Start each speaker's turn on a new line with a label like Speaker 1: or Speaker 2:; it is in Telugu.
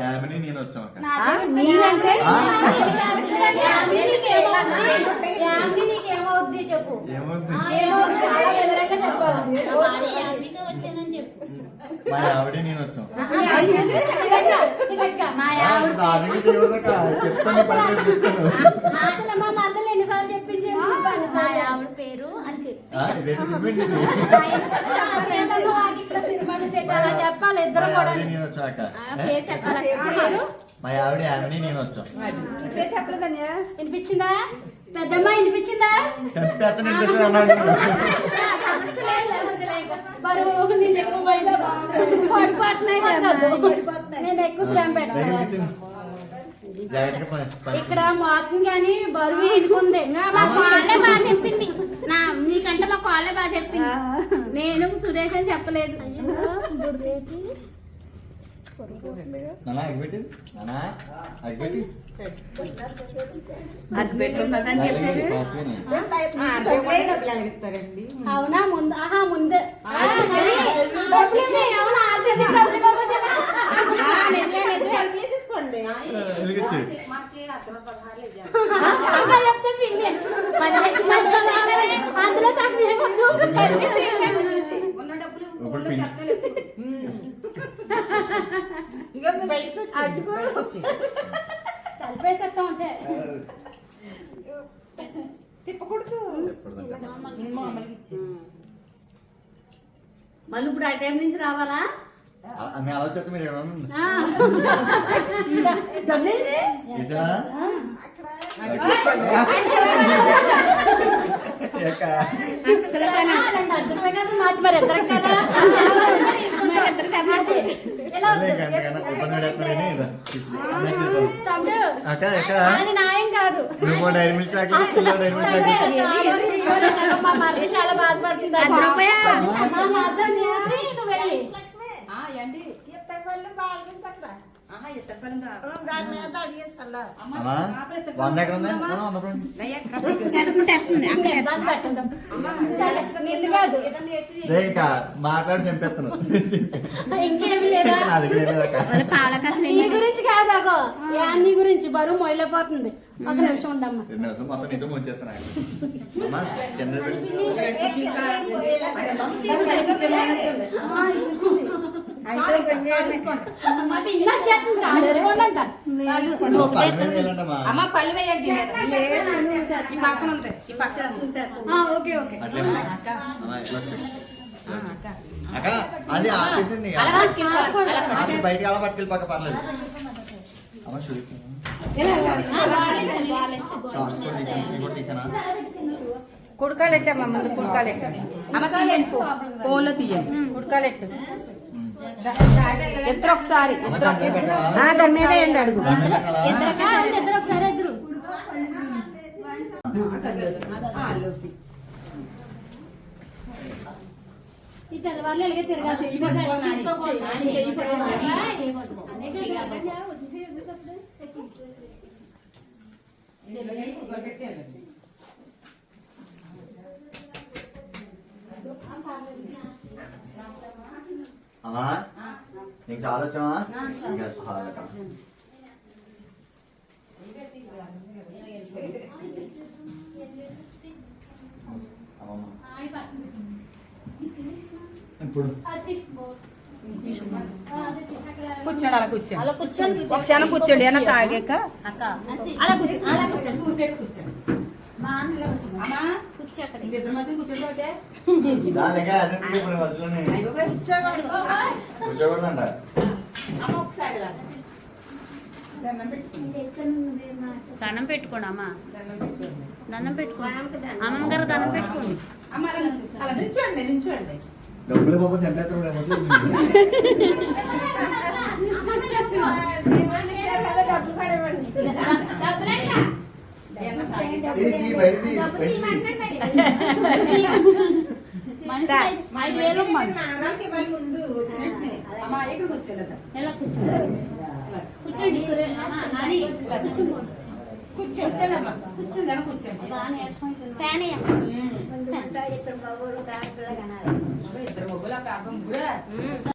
Speaker 1: యామిని నేను వచ్చాం
Speaker 2: నీకేమవుద్ది చెప్పు.
Speaker 1: మా ఆవిడ నేను వచ్చాం
Speaker 2: ఎన్నిసార్లు చెప్పించి పేరు అని చెప్పి చెప్పాలి ఇద్దరు కూడా పేరు చెప్పాలి.
Speaker 1: మా ఆవిడ యామిని నేను వచ్చాం
Speaker 2: పేరు చెప్పలేదని వినిపించిందా పెద్దమ్మ వినిపించిందా నేను ఎక్కువ శ్రమ పెట్టాను ఇక్కడ మార్కింగ్ కానీ బరువు ఇంటుంది.
Speaker 3: మా కాళ్ళే బాగా చెప్పింది నీకంటే మా కాళ్ళే బాగా చెప్పింది. నేను సురేష్ అని చెప్పలేదు.
Speaker 2: అవునా ముందు ముందు అందులో కలిపేసేస్తాం అంతే.
Speaker 3: తిప్పకూడదు మళ్ళీ ఇప్పుడు ఆ టైం నుంచి రావాలా?
Speaker 1: ఆలోచన మీరు
Speaker 2: మార్చి మరి ఎద్దరు కదా నాయం కాదు. మా మర్రి చాలా బాధపడుతుంది. అర్థం చేసి నువ్వు వెళ్ళి
Speaker 1: మాట్లాడి చంపేస్తాను.
Speaker 2: ఇంకేమి లేదా నీ గురించి కాదాగో నీ గురించి బరువు మొయలేకపోతుంది. ఒక నిమిషం ఉండమ్మా.
Speaker 1: 2 నిమిషం మొత్తం నీతో ముంచేస్తాను.
Speaker 4: అమ్మ పళ్ళు వేయండి.
Speaker 1: అది ఆపేసండి బయటకి అలా పట్టుకెళ్ళి పక్క పర్లేదు. అమ్మ చూడు
Speaker 4: కుడకాలెట్టమ్మా ముందు కుడకాలెట్ట. అమ్మ తీయండి ఫోన్లో తీయండి కుడకాలెట్టు. ఇద్దరు ఒకసారి దాని మీద వేయండి అడుగు.
Speaker 2: వాళ్ళు ఎలాగే తిరగాలి.
Speaker 1: అమ్మా నీకు చాలా వచ్చామా? ఇప్పుడు
Speaker 4: కూర్చోండి అలా కూర్చోండి. ఒక క్షణం కూర్చోండి అన్న తాగాక అలా కూర్చోండి. ఇద్దరు మధ్య కూర్చోండి.
Speaker 1: కూర్చోకూడదంట.
Speaker 3: దండం పెట్టుకోండి అమ్మ. దండం పెట్టుకోండి అమ్మమ్మ గారు. దండం పెట్టుకోండి.
Speaker 1: డబ్బులు పాప చంపేస్తారు.
Speaker 4: కూర్చోండి.